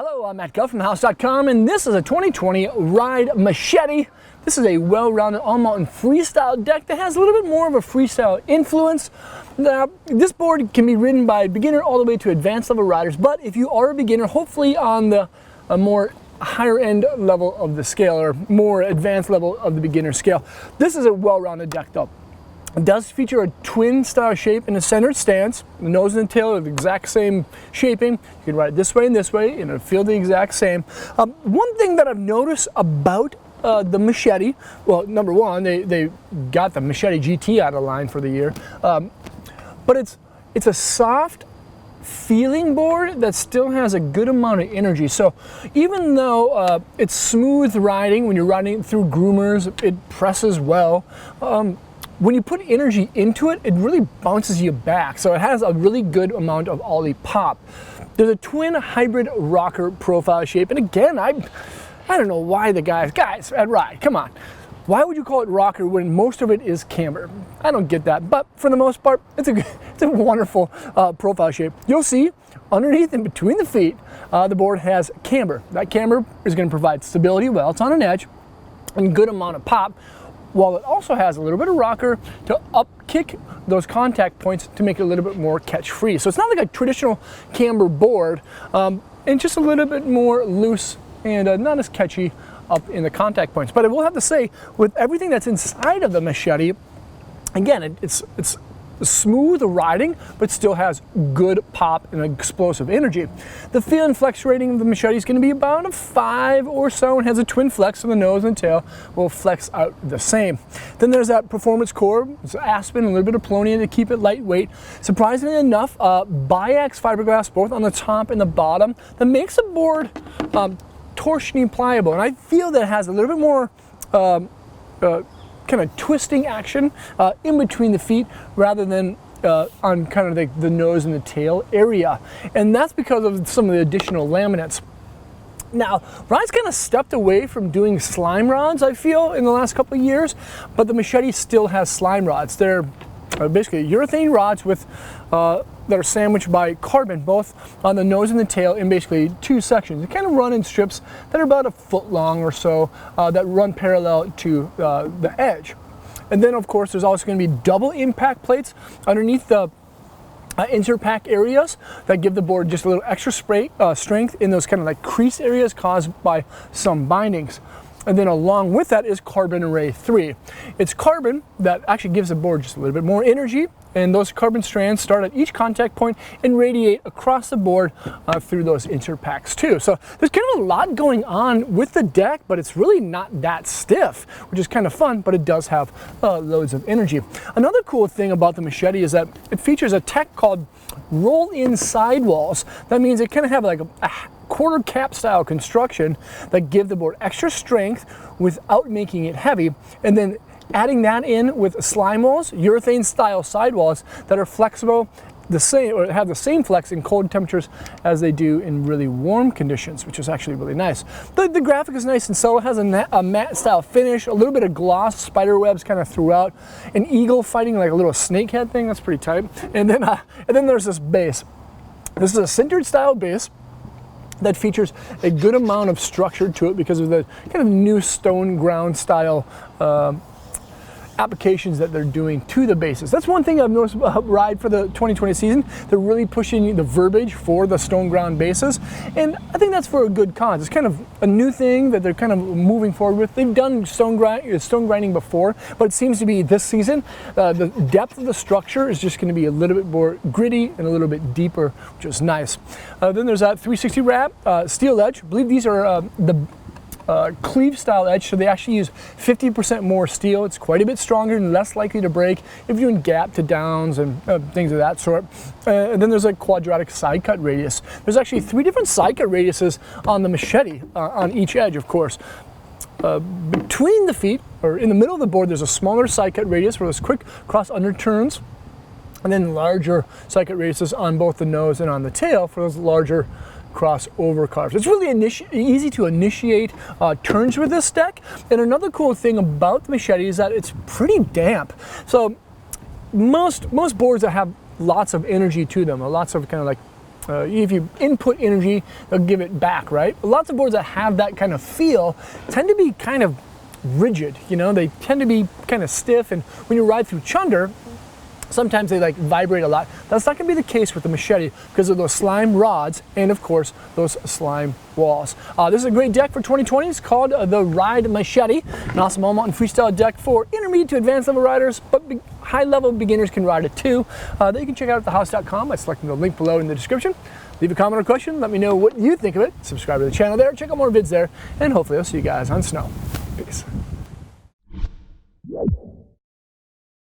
Hello, I'm Matt Guff from thehouse.com, and this is a 2020 Ride Machete. This is a well-rounded all-mountain freestyle deck that has a little bit more of a freestyle influence. Now, this board can be ridden by a beginner all the way to advanced level riders, but if you are a beginner, hopefully on the more higher end level of the scale or more advanced level of the beginner scale, this is a well-rounded deck though. It does feature a twin style shape in a centered stance. The nose and the tail are the exact same shaping. You can ride it this way and it'll feel the exact same. One thing that I've noticed about the Machete, well, number one, they got the Machete GT out of line for the year, but it's a soft feeling board that still has a good amount of energy. So even though it's smooth riding when you're riding through groomers, it presses well. When you put energy into it, it really bounces you back. So it has a really good amount of ollie pop. There's a twin hybrid rocker profile shape. And again, I don't know why the guys at Ride, come on. Why would you call it rocker when most of it is camber? I don't get that, but for the most part, it's a wonderful profile shape. You'll see underneath and between the feet, the board has camber. That camber is gonna provide stability while it's on an edge and good amount of pop, while it also has a little bit of rocker to up-kick those contact points to make it a little bit more catch-free. So it's not like a traditional camber board, and just a little bit more loose and not as catchy up in the contact points. But I will have to say, with everything that's inside of the Machete, again, it's smooth riding, but still has good pop and explosive energy. The feel and flex rating of the Machete is going to be about a 5 or so, and has a twin flex, so the nose and tail will flex out the same. Then there's that performance core. It's aspen, a little bit of polonium to keep it lightweight. Surprisingly enough, biax fiberglass both on the top and the bottom that makes the board torsiony pliable, and I feel that it has a little bit more kind of twisting action in between the feet rather than on kind of the nose and the tail area. And that's because of some of the additional laminates. Now, Ride's kind of stepped away from doing slime rods, I feel, in the last couple of years, but the Machete still has slime rods. They're basically urethane rods with that are sandwiched by carbon, both on the nose and the tail, in basically two sections. They kind of run in strips that are about a foot long or so, that run parallel to the edge. And then, of course, there's also going to be double impact plates underneath the interpack areas that give the board just a little extra strength in those kind of like crease areas caused by some bindings. And then along with that is Carbon Array 3. It's carbon that actually gives the board just a little bit more energy, and those carbon strands start at each contact point and radiate across the board through those interpacks too. So there's kind of a lot going on with the deck, but it's really not that stiff, which is kind of fun, but it does have loads of energy. Another cool thing about the Machete is that it features a tech called roll-in sidewalls. That means it kind of have like a quarter cap style construction that give the board extra strength without making it heavy, and then adding that in with slime walls, urethane style sidewalls that are flexible, the same, or have the same flex in cold temperatures as they do in really warm conditions, which is actually really nice. The graphic is nice and subtle. It has a matte style finish, a little bit of gloss, spider webs kind of throughout, an eagle fighting like a little snake head thing. That's pretty tight. And then there's this base. This is a sintered style base that features a good amount of structure to it because of the kind of new stone ground style applications that they're doing to the bases. That's one thing I've noticed about Ride for the 2020 season. They're really pushing the verbiage for the stone ground bases, and I think that's for a good cause. It's kind of a new thing that they're kind of moving forward with. They've done stone grinding before, but it seems to be this season, the depth of the structure is just going to be a little bit more gritty and a little bit deeper, which is nice. Then there's that 360 wrap, steel edge. I believe these are the cleave style edge, so they actually use 50% more steel. It's quite a bit stronger and less likely to break if you're doing gap to downs and things of that sort. And then there's a quadratic side cut radius. There's actually 3 different side cut radiuses on the Machete, on each edge, of course. Between the feet, or in the middle of the board, there's a smaller side cut radius for those quick cross under turns, and then larger side cut radiuses on both the nose and on the tail for those larger crossover carves. It's really easy to initiate turns with this deck. And another cool thing about the Machete is that it's pretty damp. So most boards that have lots of energy to them, or lots of kind of like if you input energy, they'll give it back, right? Lots of boards that have that kind of feel tend to be kind of rigid, you know, they tend to be kind of stiff, and when you ride through chunder, sometimes they like vibrate a lot. That's not going to be the case with the Machete because of those slime rods and of course those slime walls. This is a great deck for 2020. It's called the Ride Machete, an awesome all mountain freestyle deck for intermediate to advanced level riders, but high level beginners can ride it too. That you can check out at thehouse.com by selecting the link below in the description. Leave a comment or question. Let me know what you think of it. Subscribe to the channel there. Check out more vids there, and hopefully I'll see you guys on snow. Peace.